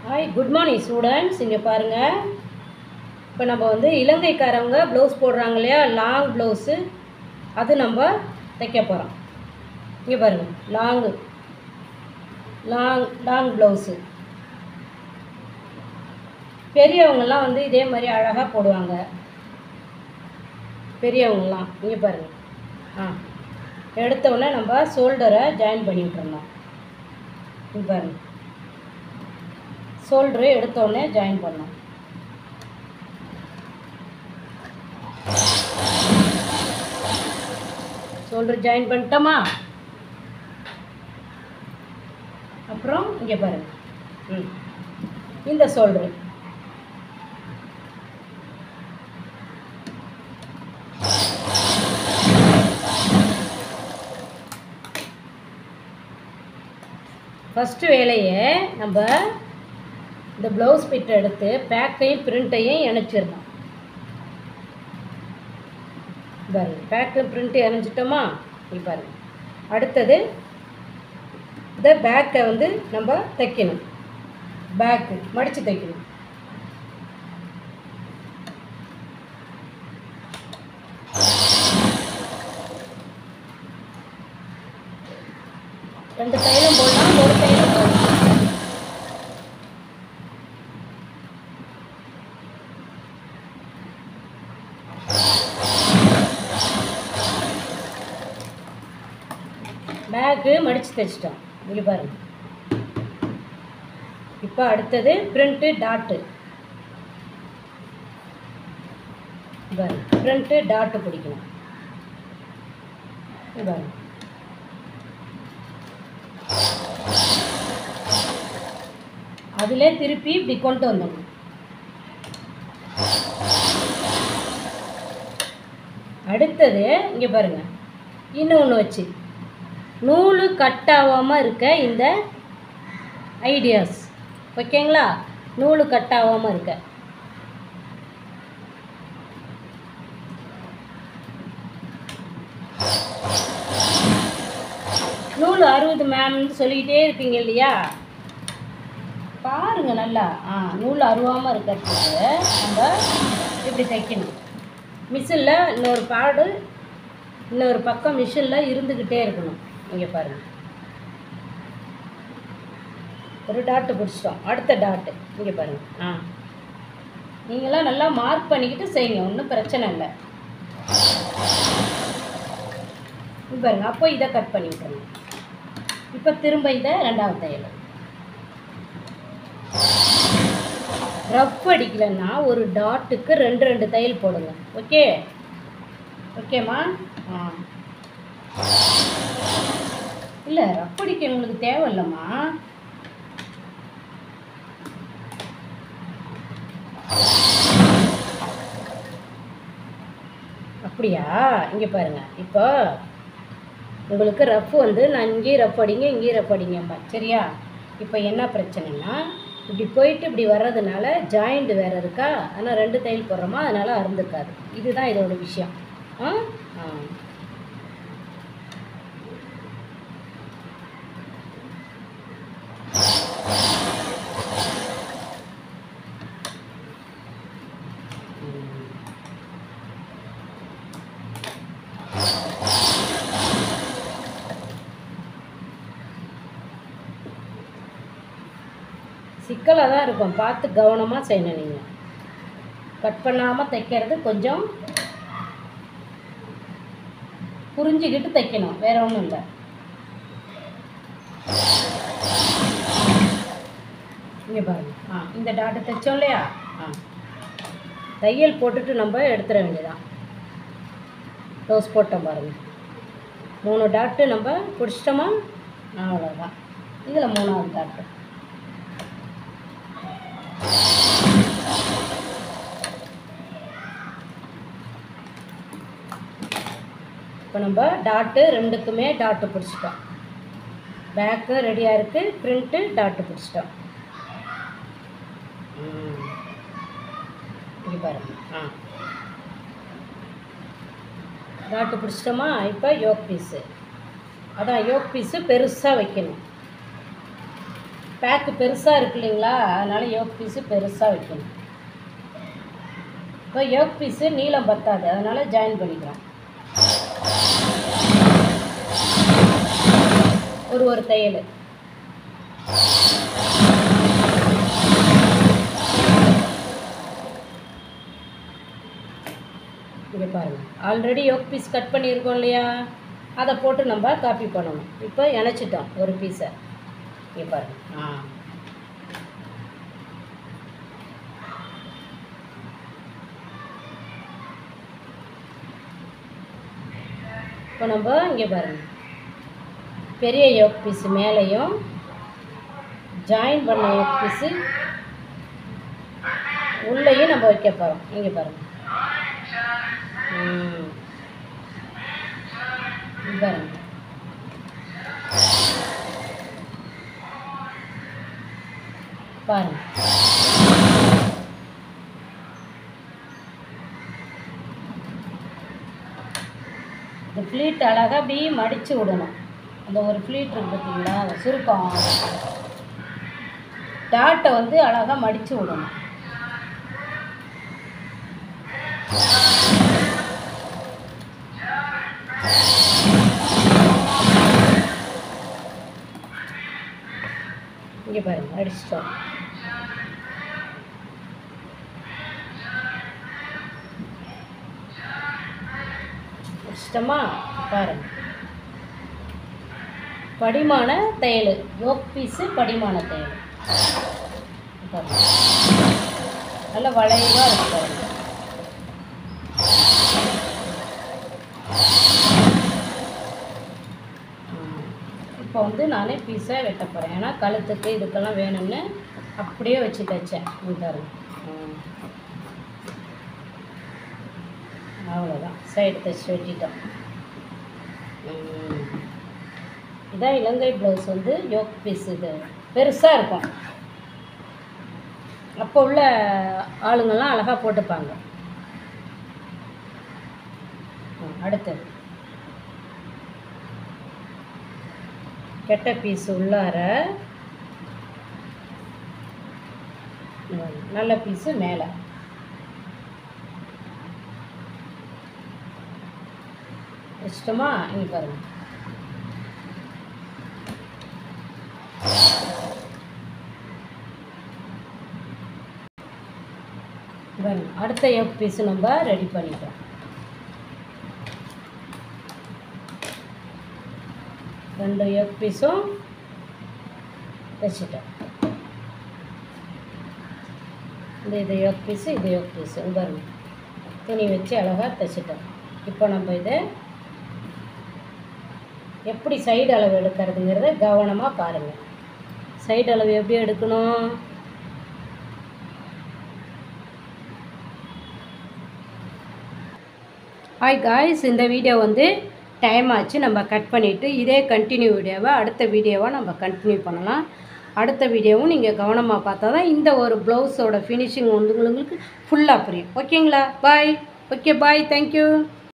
Hi, good morning students. இங்கே பாருங்கள், இப்போ நம்ம வந்து இலங்கைக்காரவங்க ப்ளவுஸ் போடுறாங்க இல்லையா, லாங் ப்ளவுஸு, அது நம்ம தைக்க போகிறோம். இங்கே பாருங்கள், லாங் ப்ளவுஸு. பெரியவங்கெல்லாம் வந்து இதே மாதிரி அழகாக போடுவாங்க. பெரியவங்கெல்லாம் இங்கே பாருங்கள். எடுத்தவுடனே நம்ம ஷோல்டரை ஜாயின் பண்ணி விட்டுறணும். இங்கே பாருங்கள், ஷோல்டரு எடுத்தோடனே ஜாயின் பண்ணோம். ஷோல்டர் ஜாயின் பண்ணிட்டோமா? அப்புறம் இங்கே பாருங்கள், இந்த ஷோல்டரு ஃபஸ்ட்டு வேலையை நம்ம இந்த ப்ளவுஸ் பிட்டை எடுத்து பேக்கையும் பிரிண்ட்டையும் இணைச்சிடணும். பாருங்கள், பேக்கு பிரிண்ட்டு இணைச்சிட்டோமா? இப்போ பாருங்கள், அடுத்தது இந்த பேக்கை வந்து நம்ம தைக்கணும். பேக்கு மடித்து தைக்கணும். ரெண்டு தையலும் போடலாம், ஒரு தையலும் போடலாம். பேக்கு மடித்து தைச்சிட்டோம். இங்கே பாருங்கள். இப்போ அடுத்தது பிரிண்ட்டு டாட்டு. பாருங்கள், பிரிண்ட்டு டாட்டு பிடிக்கணும். பாருங்கள், அதிலே திருப்பி இப்படி கொண்டு வந்துடணும். அடுத்தது இங்கே பாருங்கள், இன்னொன்று வச்சு நூல் கட் ஆகாமல் இருக்க இந்த ஐடியாஸ். ஓகேங்களா? நூல் கட் ஆகாமல் இருக்க நூல் 60 மேம்னு சொல்லிக்கிட்டே இருப்பீங்க இல்லையா? பாருங்கள் நல்லா. நூல் அருவாமல் இருக்கிறதுக்கு நம்ம இப்படி தைக்கணும். மிஷினில் இன்னொரு பக்கம் மிஷினில் இருந்துக்கிட்டே இருக்கணும். இங்கே பாருங்கள், ஒரு டாட்டு பிடிச்சிட்டோம். அடுத்த டாட்டு இங்கே பாருங்கள். நீங்களாம் நல்லா மார்க் பண்ணிக்கிட்டு செய்யுங்க, ஒன்றும் பிரச்சனை இல்லை. இங்கே பாருங்கள், அப்போ இதை கட் பண்ணி விட்டுருங்க. இப்போ திரும்ப இதை ரெண்டாவது தையல். ரஃப் அடிக்கலைன்னா ஒரு டாட்டுக்கு ரெண்டு தையல் போடுங்க. ஓகேம்மா? இல்லை, ரஃப் அடிக்க உங்களுக்கு தேவையில்லைம்மா. அப்படியா? இங்கே பாருங்கள், இப்போ உங்களுக்கு ரஃப் வந்து நான் இங்கேயும் ரஃப் அடிங்க, இங்கேயும் ரஃப் அடிங்கம்மா. சரியா? இப்போ என்ன பிரச்சனைனா, இப்படி போயிட்டு இப்படி வர்றதுனால ஜாயிண்ட் வேறு இருக்கா, ஆனால் 2 தையல் போடுறோமா, அதனால் அறுந்துக்காது. இதுதான் இதோட விஷயம். சிக்கலாக தான் இருக்கும், பார்த்து கவனமாக செய்யணும். நீங்கள் கட் பண்ணாமல் தைக்கிறது கொஞ்சம் புரிஞ்சுக்கிட்டு தைக்கணும், வேறு ஒன்றும் இல்லை. இங்கே பாருங்கள், இந்த டாட்டு தைச்சோம் இல்லையா? தையல் போட்டுட்டு நம்ம எடுத்துட வேண்டியதான். க்ளோஸ் போட்டோம் பாருங்கள், 3 டாட்டு நம்ம பிடிச்சிட்டோமா? அவ்வளோதான். இதில் 3ஆவது டாட்டு. இப்போ நம்ம டாட்டு 2க்குமே டாட்டு பிடிச்சிட்டோம். பேக்கு ரெடியாக இருக்குது, பிரிண்ட்டு டாட்டு பிடிச்சிட்டோம். இங்கே பாருங்கள், டாட்டு பிடிச்சிட்டோமா? இப்போ யோக் பீஸு, அதான் யோக் பீஸு பெருசாக வைக்கணும். பேக்கு பெருசாக இருக்கு இல்லைங்களா, அதனால் யோக் பீஸு பெருசாக வைக்கணும். இப்போ யோக் பீஸு நீளம் பத்தாது, அதனால் ஜாயின் பண்ணிக்கிறோம். ஒரு தையல். இங்கே பாருங்கள், ஆல்ரெடி யோக் பீஸ் கட் பண்ணியிருக்கோம் இல்லையா, அதை போட்டு நம்ம காப்பி பண்ணணும். இப்போ இணைச்சிட்டோம் ஒரு பீஸை. இங்கே பாருங்கள். இப்போ நம்ம இங்கே பாருங்கள், பெரிய யோக் பீஸு மேலேயும் ஜாயின் பண்ண யோக் பீஸு உள்ளேயும் நம்ம வைக்க போகிறோம். இங்கே பாருங்கள். பாருங்க, பாருங்க. இந்த ஃப்ளீட் அழகாக அப்படி மடித்து விடணும். அந்த ஒரு ஃப்ளீட் இருக்கு பார்த்தீங்களா, சுருக்கம் டாட்டை வந்து அழகாக மடித்து விடணும். இங்கே பாருங்கள், அடிச்சிட்டோம். அடிச்சிட்டோமா? பாருங்கள், படிமான தையல், யோக் பீஸு படிமான தையல். பாருங்கள், நல்லா வளைவாக இருக்கு பாருங்கள். இப்போ வந்து நானே பீஸாக வெட்ட போகிறேன். ஏன்னா கழுத்துக்கு இதுக்கெல்லாம் வேணும்னு அப்படியே வச்சு தைச்சேன். பாருங்க, அவ்வளோதான், சைடு தைச்சி வெட்டிட்டோம். இதான் இலங்கை ப்ளவுஸ் வந்து யோக் பீஸ். இது பெருசாக இருக்கும். அப்போ உள்ள ஆளுங்கள்லாம் அழகாக போட்டுப்பாங்க. அடுத்தது கெட்ட பீஸ் உள்ளார, நல்ல பீஸு மேலே. இஷ்டமா? இங்கே பாருங்கள். அடுத்த யோக் பீஸு நம்ம ரெடி பண்ணிட்டோம். ரெண்டு யோக் பீஸும் தைச்சிட்டோம். இது யோக் பீஸு, இது யோக் பீஸு. பாருங்க, துணி வச்சு அழகாக தைச்சிட்டோம். இப்போ நம்ம இதை எப்படி சைடு அளவு எடுக்கிறதுங்கிறத கவனமாக பாருங்கள். சைடு அளவு எப்படி எடுக்கணும்? ஹாய் காய்ஸ், இந்த வீடியோ வந்து டைம் ஆச்சு, நம்ம கட் பண்ணிவிட்டு இதே கண்டினியூ வீடியோவை அடுத்த வீடியோவாக நம்ம கண்டினியூ பண்ணலாம். அடுத்த வீடியோவும் நீங்கள் கவனமாக பார்த்தா தான் இந்த ஒரு ப்ளவுஸோட ஃபினிஷிங் வந்து உங்களுக்கு ஃபுல்லாக புரியும். ஓகேங்களா? பாய். ஓகே, பாய். தேங்க்யூ.